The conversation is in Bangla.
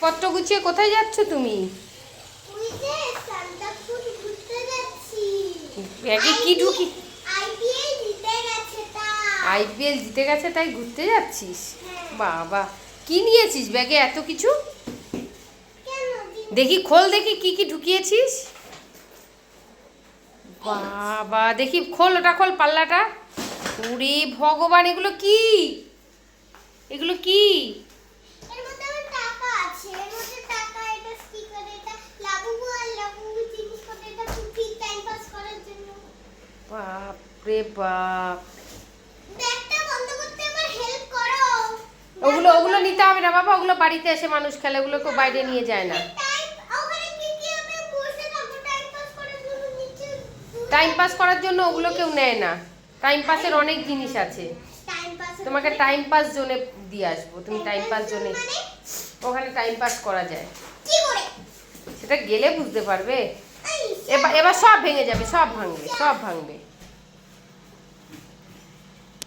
ব্যাগপত্র গুছিয়ে কোথায় যাচ্ছ তুমি? ব্যাগে কি ঢুকি? আইপিএল জিতে গেছে তাই ঘুরতে যাচ্ছিস? বাবা, কি নিয়েছিস ব্যাগে এত কিছু? দেখি খোল, দেখি কি কি ঢুকিয়েছিস। বাবা, দেখি খোল, ওটা খোল পাল্লাটা। ওরে ভগবান, এগুলো কি? এগুলো কি? বাপরে বাপ, ওগুলো ওগুলো নিতে হবে না বাবা, ওগুলো বাড়িতে এসে মানুষ খেলে, ওগুলো কেউ বাইরে নিয়ে যায় না। টাইম পাস করার জন্য ওগুলো কেউ নেয় না। টাইম পাসের অনেক জিনিস আছে। তোমাকে টাইম পাস জোনে দিয়ে আসবো, তুমি টাইম পাস জোনে, ওখানে টাইম পাস করা যায়। সেটা গেলে বুঝতে পারবে। এবার এবার সব ভেঙে যাবে, সব ভাঙবে, সব ভাঙবে।